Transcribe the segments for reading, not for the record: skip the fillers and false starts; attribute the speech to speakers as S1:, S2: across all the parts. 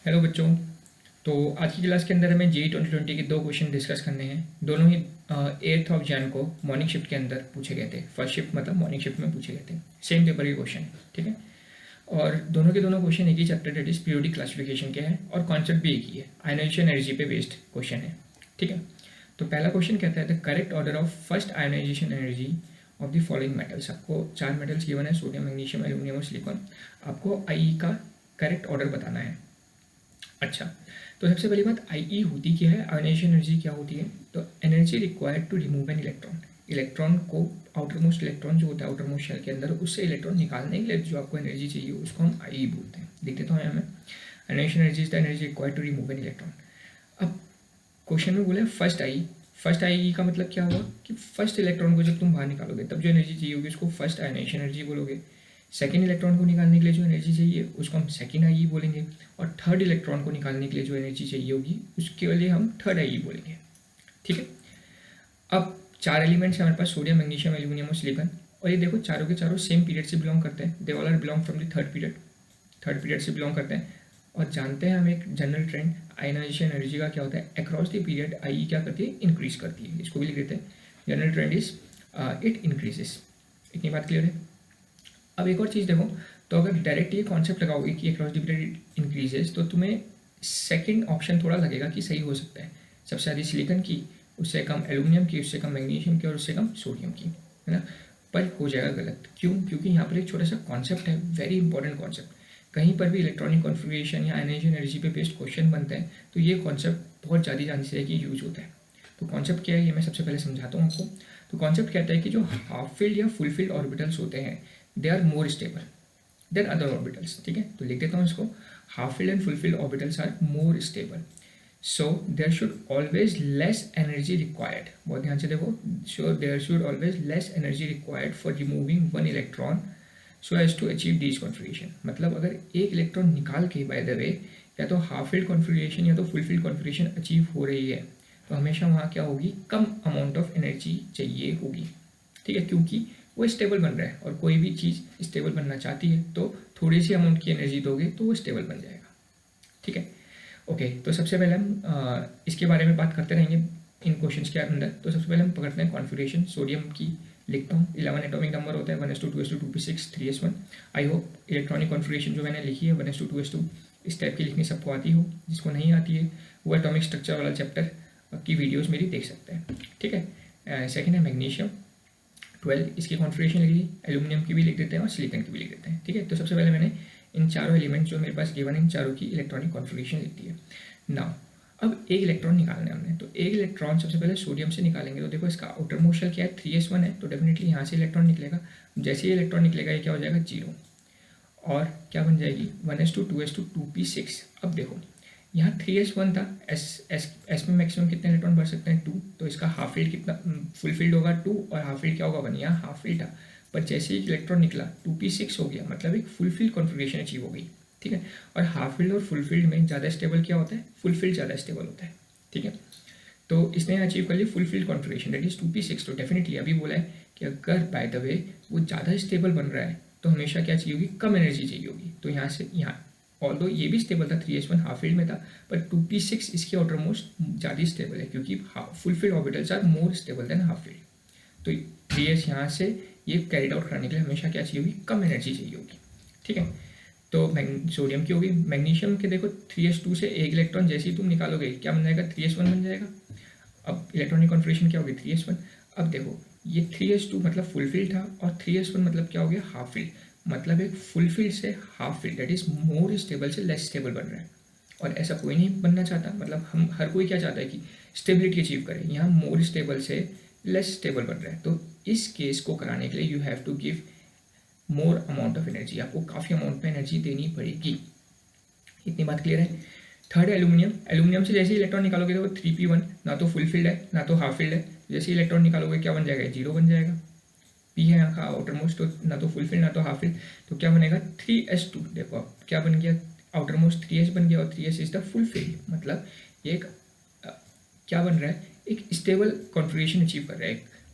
S1: Hello बच्चों। तो आज की क्लास के अंदर हमें जेई 2020 के दो क्वेश्चन डिस्कस करने हैं। दोनों ही 8 जैन को मॉर्निंग शिफ्ट के अंदर पूछे गए थे। फर्स्ट शिफ्ट मतलब मॉर्निंग शिफ्ट में पूछे गए थे। सेम पेपर के क्वेश्चन, ठीक है। और दोनों के दोनों क्वेश्चन एक ही chapter that is periodic classification के हैं और कॉन्सेप्ट भी एक ही है, आयनाइजेशन एनर्जी पे बेस्ड क्वेश्चन है, ठीक है। तो पहला क्वेश्चन कहता है the correct order of first ionization energy of the following metals. आपको 4 मेटल्स गिवन है, सोडियम, मैग्नीशियम, एल्यूमिनियम और सिलिकॉन। आपको आई का करेक्ट ऑर्डर बताना है। अच्छा, तो सबसे पहली बात आई होती क्या है, आयोनाइजेशन एनर्जी क्या होती है। तो energy required to remove an electron. Electron को, आउटर मोस्ट इलेक्ट्रॉन जो होता है आउटर मोस्ट शेल के अंदर, उससे इलेक्ट्रॉन निकालने के लिए जो आपको एनर्जी चाहिए उसको हम आई बोलते हैं। देख देता हूँ यहाँ में, ionisation energy is the energy required to remove an electron. अब क्वेश्चन में बोला है फर्स्ट आई। फर्स्ट आई का मतलब क्या हुआ कि फर्स्ट इलेक्ट्रॉन को जब तुम बाहर निकालोगे तब जो एनर्जी चाहिए होगी उसको फर्स्ट आयनाइजेशन एनर्जी बोलोगे। सेकेंड इलेक्ट्रॉन को निकालने के लिए जो एनर्जी चाहिए उसको हम सेकेंड आई बोलेंगे। और थर्ड इलेक्ट्रॉन को निकालने के लिए जो एनर्जी चाहिए होगी उसके लिए हम थर्ड आई बोलेंगे, ठीक है। अब 4 एलिमेंट्स हैं हमारे पास, सोडियम, मैग्नीशियम, एल्यूमिनियम और सिलिकॉन। और ये देखो चारों के चारों सेम पीरियड से बिलोंग करते हैं। They all are belong from the third period से बिलोंग करते हैं। और जानते हैं हम एक जनरल ट्रेंड आयनाइजेशन एनर्जी का क्या होता है, अक्रॉस द पीरियड आई क्या करती है, इंक्रीज करती है। इसको भी लिख देते हैं, general trend is it increases. इतनी बात क्लियर है। अब एक और चीज़ देखो, तो अगर डायरेक्ट ये कॉन्सेप्ट लगाओगे कि अक्रॉस द पीरियड इंक्रीजेस, तो तुम्हें सेकंड ऑप्शन थोड़ा लगेगा कि सही हो सकता है। सबसे ज़्यादा सिलिकॉन की, उससे कम एल्यूमिनियम की, उससे कम मैग्नीशियम की और उससे कम सोडियम की, है ना। पर हो जाएगा गलत। क्यों? क्योंकि यहाँ पर एक छोटा सा कॉन्सेप्ट है, वेरी इंपॉर्टेंट कॉन्सेप्ट। कहीं पर भी इलेक्ट्रॉनिक कॉन्फ़िगरेशन या आयनाइजेशन एनर्जी पे बेस्ड क्वेश्चन बनते हैं तो ये कॉन्सेप्ट बहुत ज़्यादा ध्यान से कि यूज होता है। तो कॉन्सेप्ट क्या है ये मैं सबसे पहले समझाता हूँ आपको। तो कॉन्सेप्ट कहता है कि जो हाफ फील्ड या फुल फील्ड ऑर्बिटल्स होते हैं they are more stable than other orbitals, ठीक है। तो लिख देता हूँ इसको, half filled and full filled orbitals are more stable, so there should always less energy required. बहुत ध्यान से देखो, so there should always less energy required for removing one electron so as to achieve these configuration. मतलब अगर एक electron निकाल के by the way या तो हाफ फील्ड कॉन्फिगरेशन या तो फुल फील्ड कॉन्फिगरेशन अचीव हो रही है तो हमेशा वहाँ क्या होगी, कम अमाउंट ऑफ एनर्जी चाहिए होगी, ठीक है। क्योंकि वो स्टेबल बन रहा है और कोई भी चीज़ स्टेबल बनना चाहती है तो थोड़ी सी अमाउंट की एनर्जी दोगे तो वो स्टेबल बन जाएगा, ठीक है। ओके, तो सबसे पहले हम इसके बारे में बात करते रहेंगे इन क्वेश्चंस के अंदर। तो सबसे पहले हम पकड़ते हैं कॉन्फिगरेशन। सोडियम की लिखता हूँ, 11 एटॉमिक नंबर होता है, 1s2 2s2 2p6 3s1। I hope electronic configuration जो मैंने लिखी है 1s2 2s2 इस टाइप की लिखनी सबको आती हो। जिसको नहीं आती है वो एटॉमिक स्ट्रक्चर वाला चैप्टर की वीडियोज़ मेरी देख सकते हैं, ठीक है। सेकेंड है मैग्नीशियम 12, इसकी कॉन्फिगरेशन लिख ली। एल्यूमिनियम की भी लिख देते हैं और सिलिकॉन की भी लिख देते हैं, ठीक है। तो सबसे पहले मैंने इन चारों एलिमेंट्स जो मेरे पास गिवन है इन चारों की इलेक्ट्रॉनिक कॉन्फिगरेशन लिख दी है। नाउ अब एक इलेक्ट्रॉन निकालना है हमने, तो एक इलेक्ट्रॉन सबसे पहले सोडियम से निकालेंगे। तो देखो इसका आउटर मोस्ट शेल क्या है, 3s1 है, तो डेफिनेटली यहाँ से इलेक्ट्रॉन निकलेगा। जैसे ही इलेक्ट्रॉन निकलेगा ये क्या हो जाएगा, 0। और क्या बन जाएगी, 1s2 2s2 2p6। अब देखो यहाँ 3s1 था, एस में मैक्सिमम कितने इलेक्ट्रॉन भर सकते हैं, 2। तो इसका हाफ फील्ड कितना, फुल फील्ड होगा 2 और हाफ फील्ड क्या होगा 1। यहाँ हाफ फील्ड था पर जैसे ही इलेक्ट्रॉन निकला 2p6 हो गया, मतलब एक फुल फील्ड कॉन्फिगरेशन अचीव हो गई, ठीक है। और हाफ फील्ड और फुल फील्ड में ज़्यादा स्टेबल क्या होता है, फुल फील्ड ज़्यादा स्टेबल होता है, ठीक है। तो इसने अचीव कर लिया full field configuration that is 2p6। तो डेफिनेटली अभी बोला है कि अगर बाय द वे वो ज़्यादा स्टेबल बन रहा है तो हमेशा क्या चाहिए होगी, कम एनर्जी चाहिए होगी। तो यहाँ से यहाँ ऑल्दो ये भी स्टेबल था, 3s1 हाफ फील्ड में था, पर 2p6 इसकी आउटर मोस्ट ज़्यादा स्टेबल है क्योंकि full filled orbitals are more stable than half filled. तो 3s यहाँ से ये कैरिड आउट कराने के लिए हमेशा क्या चाहिए होगी, कम एनर्जी चाहिए होगी, ठीक है। तो सोडियम की होगी। मैग्नीशियम के देखो 3s2 से एक इलेक्ट्रॉन जैसे ही तुम निकालोगे क्या बन जाएगा, 3s1 बन जाएगा। अब इलेक्ट्रॉनिक कॉन्फिगरेशन क्या होगी, 3s1। अब देखो ये 3s2 मतलब फुल फील्ड था और 3s1 मतलब क्या हो गया, हाफ फील्ड। मतलब एक फुल फील्ड से half field that is more stable से लेस स्टेबल बन रहा है। और ऐसा कोई नहीं बनना चाहता, मतलब हम हर कोई क्या चाहता है कि स्टेबिलिटी अचीव करें। यहाँ मोर स्टेबल से लेस स्टेबल बन रहा है, तो इस केस को कराने के लिए you have to give more amount of energy. आपको काफ़ी अमाउंट में एनर्जी देनी पड़ेगी। इतनी बात क्लियर है। Third aluminium. एल्यूमिनियम से जैसे ही इलेक्ट्रॉन निकालोगे तो 3p1, ना तो फुल फील्ड है ना तो हाफ फील्ड है। जैसे ही इलेक्ट्रॉन निकालोगे क्या बन जाएगा, 0 बन जाएगा। पी है यहाँ का आउटर मोस्ट, तो ना तो फुल फील्ड ना तो हाफ फील्ड, तो क्या बनेगा 3s2। देखो अब क्या बन गया, आउटर मोस्ट 3s बन गया और 3s is the full field. मतलब एक क्या बन रहा है, एक स्टेबल कॉन्फिगरेशन अचीव कर रहा है। एक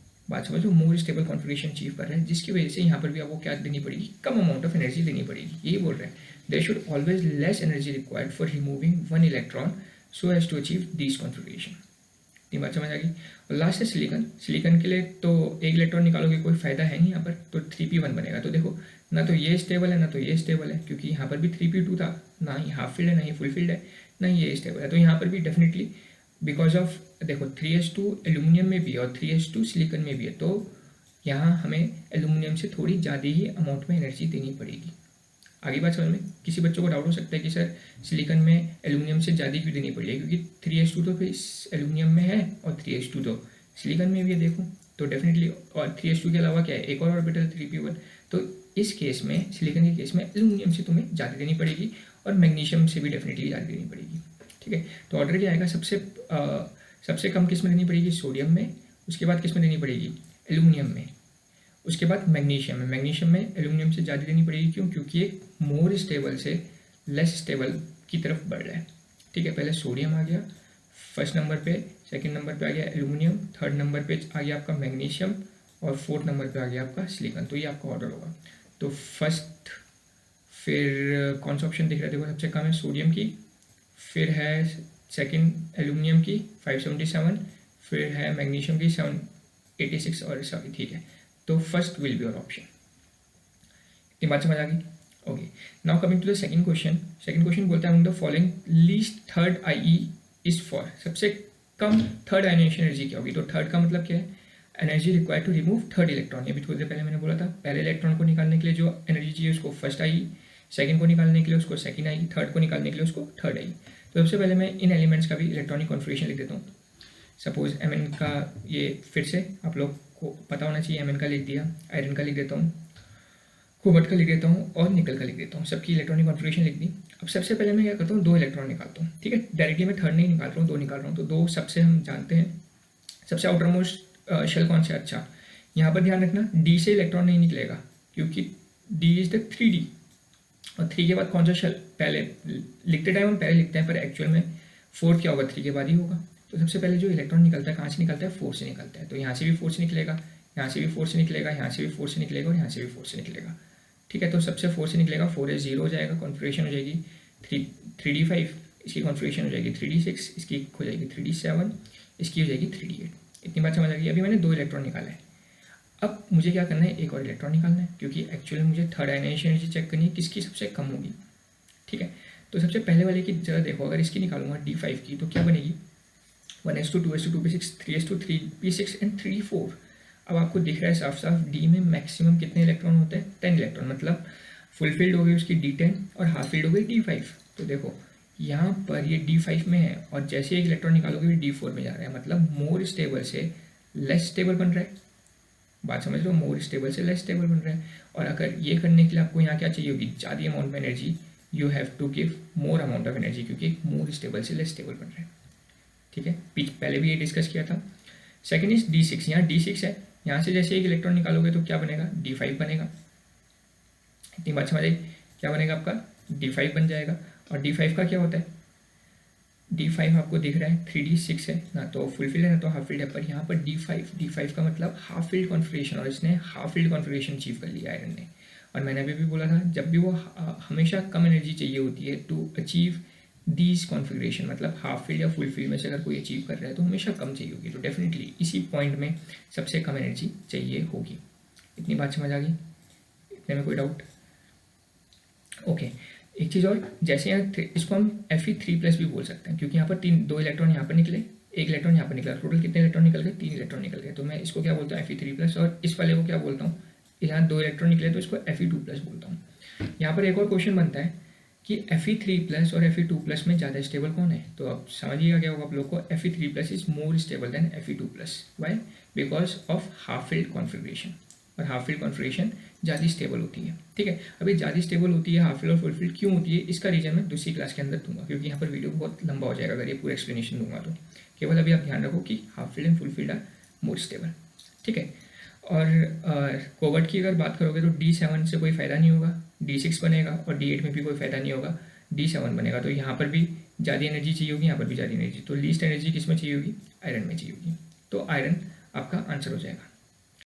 S1: बात समझो, मोर स्टेबल कॉन्फिगरेशन अचीव कर रहा है जिसकी वजह से यहाँ पर भी आपको क्या देनी पड़ेगी, कम अमाउंट ऑफ एनर्जी देनी पड़ेगी, यही बोल रहे हैं। There should always less energy required for removing one electron so as to achieve this configuration. ये बात समझ आ गई। और लास्ट है सिलिकॉन। सिलिकॉन के लिए तो एक इलेक्ट्रॉन निकालोगे कोई फायदा है नहीं यहाँ पर, तो 3p1 बनेगा। तो देखो ना तो ये स्टेबल है ना तो ये स्टेबल है, क्योंकि यहाँ पर भी 3p2 था, ना ही हाफ फील्ड है ना ही फुल फील्ड है, ना ही ये स्टेबल है। तो यहाँ पर भी डेफिनेटली बिकॉज ऑफ देखो 3s2 एल्यूमिनियम में भी और 3s2 सिलिकॉन में भी है, तो यहाँ हमें एल्यूमिनियम से थोड़ी ज़्यादा ही अमाउंट में एनर्जी देनी पड़ेगी। आगे बात समझ में। किसी बच्चों को डाउट हो सकता है कि सर सिलिकॉन में एल्यूमिनियम से ज़्यादा क्यों देनी पड़ेगी, क्योंकि 3s2 तो फिर एल्यूमिनियम में है और 3s2 तो सिलिकॉन में भी है। देखो तो डेफिनेटली, और 3s2 के अलावा क्या है, एक और ऑर्बिटल 3p1। तो इस केस में सिलिकॉन के केस में एल्यूमिनियम से तुम्हें ज़्यादा देनी पड़ेगी और मैग्नीशियम से भी डेफिनेटली ज़्यादा देनी पड़ेगी। ठीक है, तो ऑर्डर क्या आएगा, सबसे कम किस में देनी पड़ेगी, सोडियम में, उसके बाद किस में देनी पड़ेगी, एल्यूमिनियम में, उसके बाद मैग्नीशियम में। मैग्नीशियम में एल्यूमिनियम से ज़्यादा देनी पड़ेगी, क्यों, क्योंकि एक मोर स्टेबल से लेस स्टेबल की तरफ बढ़ रहा है। ठीक है, पहले सोडियम आ गया फर्स्ट नंबर पे, सेकंड नंबर पे आ गया एल्यूमिनियम, थर्ड नंबर पे आ गया आपका मैग्नीशियम और फोर्थ नंबर पे आ गया आपका सिलिकॉन। तो ये आपका ऑर्डर होगा। तो फर्स्ट फिर कौन सा ऑप्शन दिख रहा है, देखो सबसे कम है सोडियम की, फिर है सेकंड एल्यूमिनियम की 577, फिर है मैग्नीशियम की 786 और सॉरी ठीक है, तो first will be your option. इतनी बात समझ आ गई। Okay, now coming to the second question. Second question बोलता है the following least third IE is for, सबसे कम थर्ड आयनाइजेशन एनर्जी क्या होगी। तो थर्ड का मतलब क्या है, energy required to remove third electron. ये भी थोड़ी देर पहले मैंने बोला था, पहले इलेक्ट्रॉन को निकालने के लिए जो एनर्जी चाहिए उसको फर्स्ट IE, सेकंड को निकालने के लिए उसको सेकंड IE, थर्ड को निकालने के लिए उसको थर्ड IE। तो सबसे पहले मैं इन एलिमेंट्स का भी इलेक्ट्रॉनिक कॉन्फिगरेशन लिख देता हूँ। सपोज Mn का, ये फिर से आप लोग को पता होना चाहिए, Mn का लिख दिया, आयरन का लिख देता हूँ, कोबाल्ट का लिख देता हूँ और निकल का लिख देता हूँ, सबकी इलेक्ट्रॉनिक कॉन्फिगरेशन लिख दी। अब सबसे पहले मैं क्या करता हूँ, दो इलेक्ट्रॉन निकालता हूँ। ठीक है, डायरेक्टली मैं थर्ड नहीं निकाल रहा हूँ, दो निकाल रहा हूँ। तो दो सबसे हम जानते हैं, सबसे आउटर मोस्ट शेल कौन सा, अच्छा यहाँ पर ध्यान रखना D से इलेक्ट्रॉन नहीं निकलेगा, क्योंकि D इज द 3D, और 3 के बाद कौन सा शेल, पहले लिखते टाइम हम पहले लिखते हैं, पर एक्चुअल में फोर्थ क्या होगा, 3 के बाद ही होगा। तो सबसे पहले जो इलेक्ट्रॉन निकलता है कहाँ से निकलता है, 4 से निकलता है। तो यहाँ से भी 4 से निकलेगा, यहाँ से भी 4 से निकलेगा, यहाँ से भी 4 से निकलेगा और यहाँ से भी 4 से निकलेगा। ठीक है, तो सबसे 4 से निकलेगा, 4s 0 हो जाएगा, कॉन्फिगरेशन हो जाएगी 3d5, इसकी कॉन्फिगरेशन हो जाएगी 3d6, इसकी हो जाएगी 3d7, इसकी हो जाएगी 3d8। इतनी बात समझ आ गई। अभी मैंने दो इलेक्ट्रॉन निकाले हैं, अब मुझे क्या करना है, एक और इलेक्ट्रॉन निकालना है, क्योंकि एक्चुअली मुझे थर्ड आयनाइजेशन एनर्जी चेक करनी है किसकी सबसे कम होगी। ठीक है, तो सबसे पहले वाले की जरा देखो, अगर इसकी निकालूंगा D5 की तो क्या बनेगी, 1s2 2s2 2p6 3s2 3p6 and 3d4। अब आपको दिख रहा है साफ साफ D में मैक्सिमम कितने इलेक्ट्रॉन होते हैं, 10 इलेक्ट्रॉन, मतलब फुल फील्ड हो गई उसकी D10 और हाफ फील्ड हो गई D5। तो देखो यहाँ पर ये D5 में है और जैसे एक इलेक्ट्रॉन निकालोगे D4 में जा रहा है, मतलब मोर स्टेबल से लेस स्टेबल बन रहा है। बात समझ लो, मोर स्टेबल से लेस स्टेबल बन रहा है। और अगर ये करने के लिए आपको यहाँ क्या चाहिए होगी, ज़्यादा अमाउंट में energy, you have to give more amount of energy, क्योंकि मोर स्टेबल से लेस स्टेबल बन रहा है। ठीक है, पहले भी ये डिस्कस किया था। सेकंड इज D6, यहाँ D6 है, यहाँ से जैसे एक इलेक्ट्रॉन निकालोगे तो क्या बनेगा, D5 बनेगा। इतनी बात समझ आई, क्या बनेगा आपका, D5 बन जाएगा। और D5 का क्या होता है, D5 आपको दिख रहा है 3d6 है, ना तो फुल फील्ड है ना तो हाफ फील्ड है, पर यहाँ पर D5 का मतलब हाफ फील्ड कॉन्फिगरेशन, और इसने हाफ फील्ड कॉन्फिगरेशन अचीव कर लिया आयरन ने। और मैंने अभी भी बोला था, जब भी वो हमेशा कम एनर्जी चाहिए होती है टू अचीव दीज कॉन्फिगरेशन, मतलब हाफ फील्ड या फुल फील्ड में से अगर कोई अचीव कर रहा है तो हमेशा कम चाहिए होगी। तो डेफिनेटली इसी पॉइंट में सबसे कम एनर्जी चाहिए होगी। इतनी बात समझ आ गई, इतने में कोई डाउट। ओके, एक चीज़ और, जैसे यहाँ इसको हम Fe3+ भी बोल सकते हैं, क्योंकि यहाँ पर दो इलेक्ट्रॉन यहाँ पर निकले, एक इलेक्ट्रॉन यहाँ पर निकला, टोटल कितने इलेक्ट्रॉन निकल गए, 3 इलेक्ट्रॉन निकल गए। तो मैं इसको क्या बोलता हूँ, Fe3+, और इस वाले को क्या बोलता हूँ, यहाँ 2 इलेक्ट्रॉन निकले तो इसको Fe2+ बोलता हूँ। यहाँ पर एक और क्वेश्चन बनता है कि Fe3+ और Fe2+ में ज़्यादा स्टेबल कौन है। तो अब समझिएगा क्या होगा आप लोग को, Fe3+ is more stable than Fe2+। Why, because of half filled configuration, और हाफ फील्ड कॉन्फिगरेशन ज़्यादा स्टेबल होती है। ठीक है, अभी ज़्यादा स्टेबल होती है हाफ फील्ड और फुल फील्ड क्यों होती है, इसका रीजन मैं दूसरी क्लास के अंदर दूंगा, क्योंकि यहाँ पर वीडियो बहुत लंबा हो जाएगा अगर ये पूरा एक्सप्लेनेशन दूंगा। तो केवल अभी आप ध्यान रखो कि half filled and full filled are more stable. ठीक है, और कोबाल्ट की अगर बात करोगे तो D7 से कोई फ़ायदा नहीं होगा, D6 बनेगा, और D8 में भी कोई फ़ायदा नहीं होगा, D7 बनेगा। तो यहाँ पर भी ज़्यादा एनर्जी चाहिए होगी, यहाँ पर भी ज़्यादा एनर्जी, तो लीस्ट एनर्जी किस में चाहिए होगी, आयरन में चाहिए होगी। तो आयरन आपका आंसर हो जाएगा।